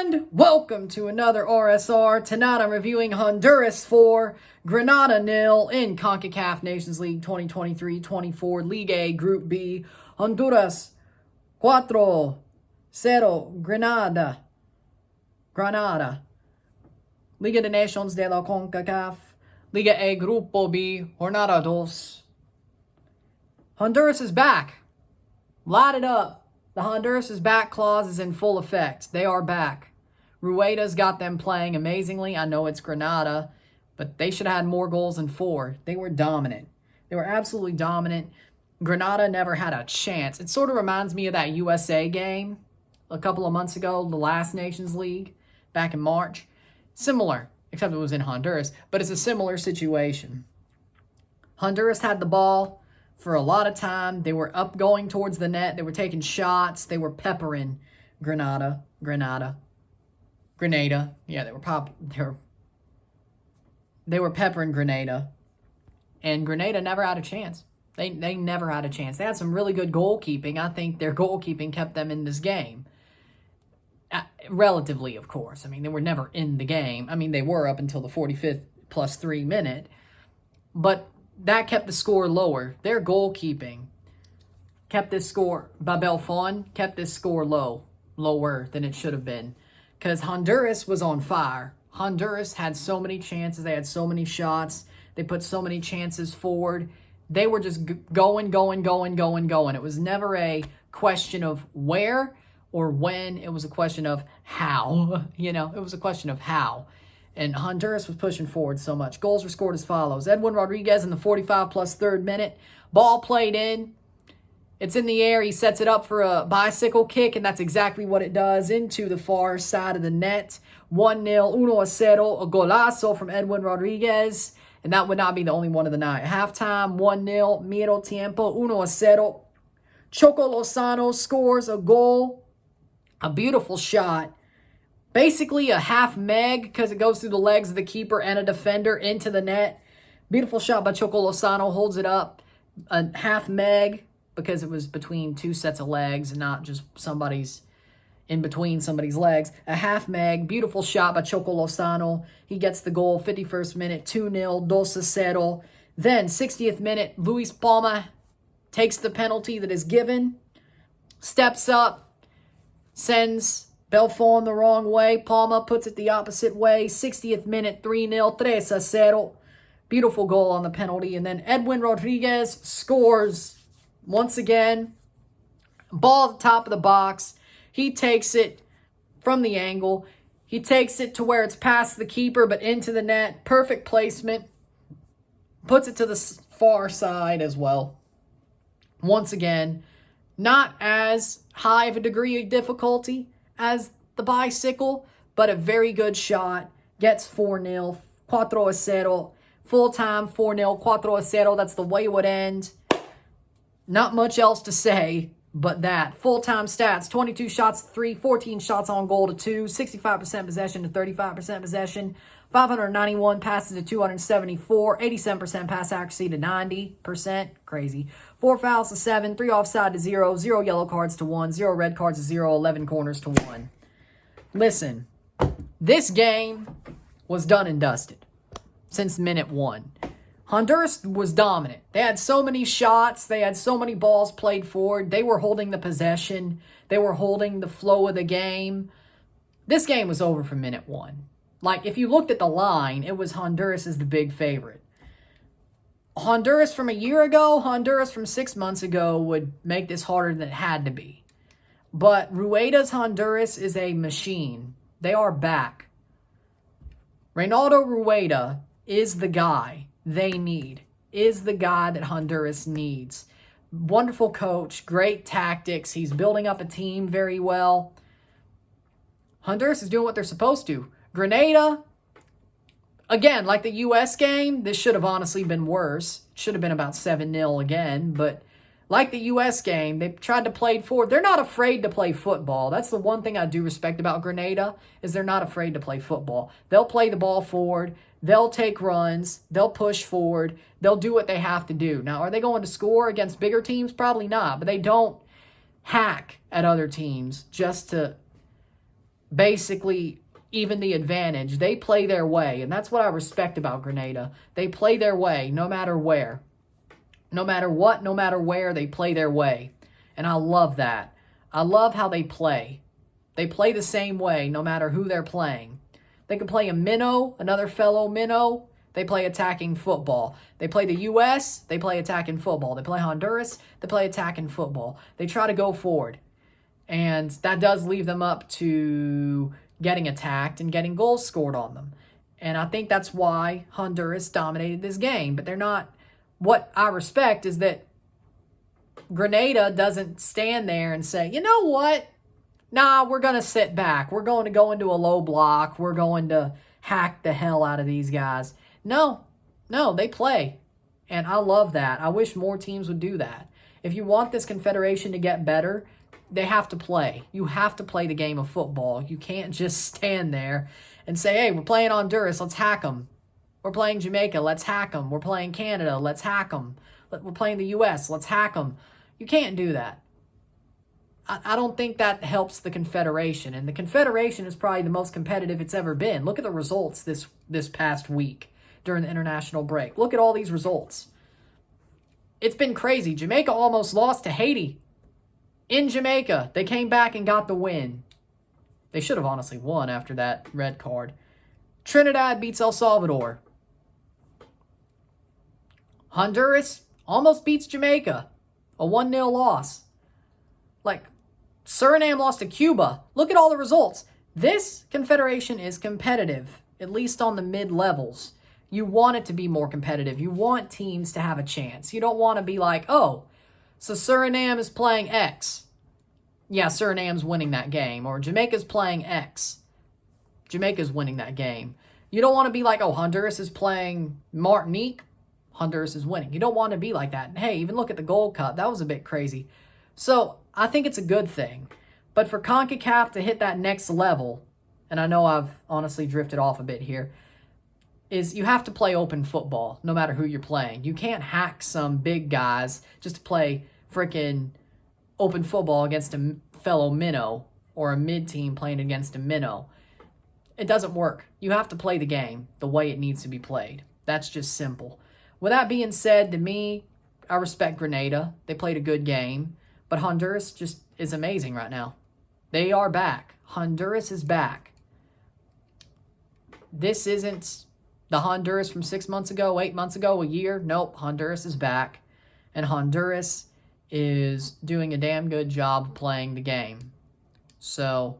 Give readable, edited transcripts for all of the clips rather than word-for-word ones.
And welcome to another RSR. Tonight I'm reviewing Honduras 4, Grenada 0 in CONCACAF Nations League 2023-24 League A Group B. Honduras 4-0 Grenada. Liga de Nations de la CONCACAF. Liga A Grupo B, Jornada 2. Honduras is back. Light it up. The Honduras is back clause is in full effect. They are back. Rueda's got them playing amazingly. I know it's Grenada, but they should have had more goals than 4. They were dominant. They were absolutely dominant. Grenada never had a chance. It sort of reminds me of that USA game a couple of months ago, the last Nations League back in March. Similar, except it was in Honduras, but it's a similar situation. Honduras had the ball for a lot of time. They were up going towards the net. They were taking shots. They were peppering Grenada. Yeah, they were peppering Grenada. And Grenada never had a chance. They never had a chance. They had some really good goalkeeping. I think their goalkeeping kept them in this game. Relatively, of course. I mean, they were never in the game. I mean, they were up until the 45th plus 3 minute. But that kept the score lower. Their goalkeeping kept this score, Babel Fon, kept this score lower than it should have been. Because Honduras was on fire. Honduras had so many chances. They had so many shots. They put so many chances forward. They were just going. It was never a question of where or when. It was a question of how. It was a question of how. And Honduras was pushing forward so much. Goals were scored as follows. Edwin Rodriguez in the 45 plus 3rd minute. Ball played in. It's in the air. He sets it up for a bicycle kick, and that's exactly what it does, into the far side of the net. 1-0, 1-0, a golazo from Edwin Rodriguez. And that would not be the only one of the night. Halftime, 1-0, medio tiempo, 1-0. Choco Lozano scores a goal. A beautiful shot. Basically a half meg because it goes through the legs of the keeper and a defender into the net. Beautiful shot by Choco Lozano. Holds it up. A half meg because it was between 2 sets of legs and not just in between somebody's legs. A half meg. Beautiful shot by Choco Lozano. He gets the goal. 51st minute. 2-0. 2-0. Then 60th minute. Luis Palma takes the penalty that is given. Steps up. Sends Belfon the wrong way. Palma puts it the opposite way. 60th minute, 3-0, 3-0. Beautiful goal on the penalty. And then Edwin Rodriguez scores once again. Ball at the top of the box. He takes it from the angle. He takes it to where it's past the keeper but into the net. Perfect placement. Puts it to the far side as well. Once again, not as high of a degree of difficulty as the bicycle, but a very good shot. Gets 4-0, 4-0. Full-time, 4-0, 4-0. That's the way it would end. Not much else to say but that. Full-time stats, 22 shots to 3, 14 shots on goal to 2, 65% possession to 35% possession, 591 passes to 274, 87% pass accuracy to 90%. Crazy. 4 fouls to 7, 3 offside to 0, 0 yellow cards to 1, 0 red cards to 0, 11 corners to 1. Listen, this game was done and dusted since minute 1. Honduras was dominant. They had so many shots. They had so many balls played forward. They were holding the possession. They were holding the flow of the game. This game was over from minute 1. Like, if you looked at the line, it was Honduras as the big favorite. Honduras from a year ago, Honduras from 6 months ago would make this harder than it had to be. But Rueda's Honduras is a machine. They are back. Reynaldo Rueda is the guy they need. Is the guy that Honduras needs. Wonderful coach, great tactics. He's building up a team very well. Honduras is doing what they're supposed to. Grenada, again, like the U.S. game, this should have honestly been worse. It should have been about 7-0 again, but like the U.S. game, they tried to play forward. They're not afraid to play football. That's the one thing I do respect about Grenada, is they're not afraid to play football. They'll play the ball forward. They'll take runs. They'll push forward. They'll do what they have to do. Now, are they going to score against bigger teams? Probably not, but they don't hack at other teams just to basically even the advantage. They play their way, and that's what I respect about Grenada. They play their way no matter where. No matter what, no matter where, they play their way. And I love that. I love how they play. They play the same way no matter who they're playing. They can play a minnow, another fellow minnow. They play attacking football. They play the U.S., they play attacking football. They play Honduras, they play attacking football. They try to go forward. And that does leave them up to getting attacked and getting goals scored on them. And I think that's why Honduras dominated this game. But they're not... What I respect is that Grenada doesn't stand there and say, you know what? Nah, we're going to sit back. We're going to go into a low block. We're going to hack the hell out of these guys. No, they play. And I love that. I wish more teams would do that. If you want this confederation to get better, they have to play. You have to play the game of football. You can't just stand there and say, hey, we're playing Honduras, let's hack them. We're playing Jamaica, let's hack them. We're playing Canada, let's hack them. We're playing the U.S., let's hack them. You can't do that. I don't think that helps the Confederation. And the Confederation is probably the most competitive it's ever been. Look at the results this past week during the international break. Look at all these results. It's been crazy. Jamaica almost lost to Haiti. In Jamaica, they came back and got the win. They should have honestly won after that red card. Trinidad beats El Salvador. Honduras almost beats Jamaica. A 1-0 loss. Like, Suriname lost to Cuba. Look at all the results. This confederation is competitive, at least on the mid-levels. You want it to be more competitive. You want teams to have a chance. You don't want to be like, oh, so Suriname is playing X. Yeah, Suriname's winning that game. Or Jamaica's playing X. Jamaica's winning that game. You don't want to be like, oh, Honduras is playing Martinique. Honduras is winning. You don't want to be like that. And hey, even look at the Gold Cup. That was a bit crazy. So I think it's a good thing. But for CONCACAF to hit that next level, and I know I've honestly drifted off a bit here, is you have to play open football no matter who you're playing. You can't hack some big guys just to play freaking open football against a fellow minnow or a mid-team playing against a minnow. It doesn't work. You have to play the game the way it needs to be played. That's just simple. With that being said, to me, I respect Grenada. They played a good game. But Honduras just is amazing right now. They are back. Honduras is back. This isn't the Honduras from 6 months ago, 8 months ago, a year. Nope, Honduras is back. And Honduras is doing a damn good job playing the game. So,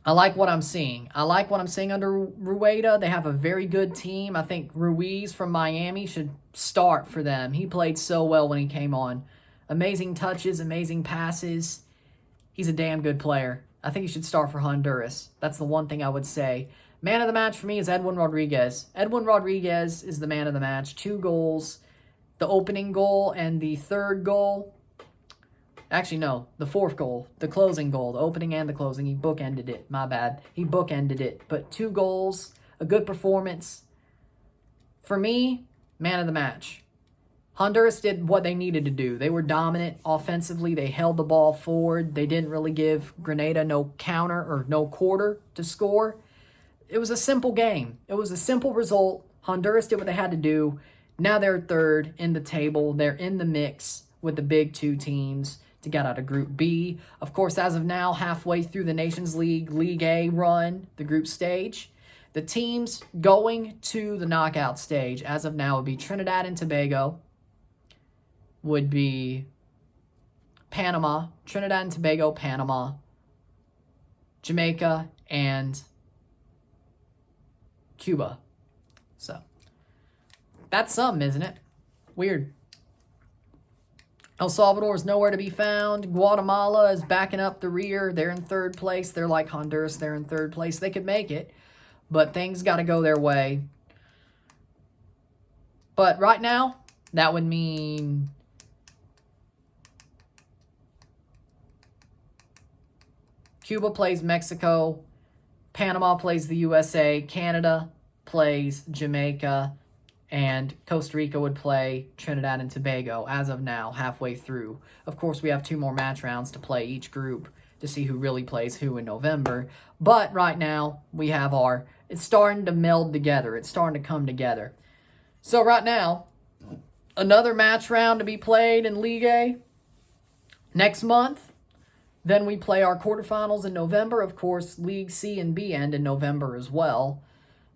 I like what I'm seeing. I like what I'm seeing under Rueda. They have a very good team. I think Ruiz from Miami should start for them. He played so well when he came on. Amazing touches, amazing passes. He's a damn good player. I think he should start for Honduras. That's the one thing I would say. Man of the match for me is Edwin Rodriguez. Edwin Rodriguez is the man of the match. 2 goals. The opening goal and the third goal. Actually, no. The 4th goal. The closing goal. The opening and the closing. He bookended it. My bad. He bookended it. But 2 goals. A good performance. For me, man of the match. Honduras did what they needed to do. They were dominant offensively. They held the ball forward. They didn't really give Grenada no counter or no quarter to score. It was a simple game. It was a simple result. Honduras did what they had to do. Now they're third in the table. They're in the mix with the big 2 teams to get out of Group B. Of course, as of now, halfway through the Nations League League A run, the group stage, the teams going to the knockout stage as of now would be Trinidad and Tobago, would be Panama, Trinidad and Tobago, Panama, Jamaica, and Cuba. So, that's something, isn't it? Weird. El Salvador is nowhere to be found. Guatemala is backing up the rear. They're in 3rd place. They're like Honduras. They're in 3rd place. They could make it, but things got to go their way. But right now, that would mean Cuba plays Mexico, Panama plays the USA, Canada plays Jamaica, and Costa Rica would play Trinidad and Tobago as of now, halfway through. Of course, we have 2 more match rounds to play each group to see who really plays who in November. But right now, we have it's starting to meld together. It's starting to come together. So right now, another match round to be played in Ligue A next month. Then we play our quarterfinals in November. Of course, League C and B end in November as well,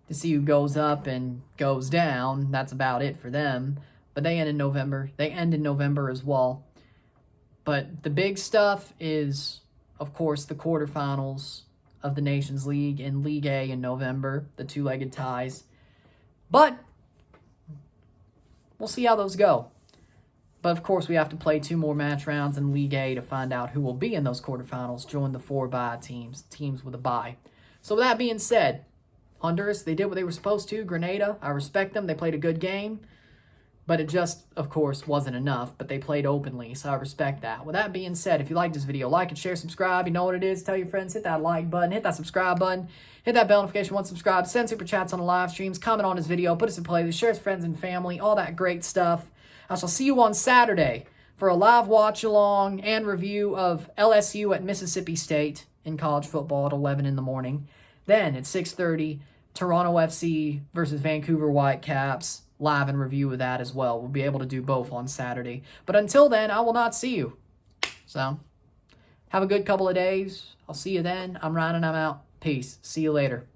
to see who goes up and goes down. That's about it for them. But they end in November. They end in November as well. But the big stuff is, of course, the quarterfinals of the Nations League in Ligue A in November, the 2-legged ties. But we'll see how those go. But, of course, we have to play 2 more match rounds in Ligue A to find out who will be in those quarterfinals, join the 4-bye teams with a bye. So, with that being said, Honduras, they did what they were supposed to. Grenada, I respect them. They played a good game. But it just, of course, wasn't enough. But they played openly, so I respect that. With that being said, if you like this video, like it, share, subscribe. You know what it is. Tell your friends. Hit that like button. Hit that subscribe button. Hit that bell notification once subscribed. Send super chats on the live streams. Comment on this video. Put us in playlist. Share with friends and family. All that great stuff. I shall see you on Saturday for a live watch-along and review of LSU at Mississippi State in college football at 11 in the morning. Then at 6:30, Toronto FC versus Vancouver Whitecaps. Live and review of that as well. We'll be able to do both on Saturday. But until then, I will not see you. So, have a good couple of days. I'll see you then. I'm Ryan and I'm out. Peace. See you later.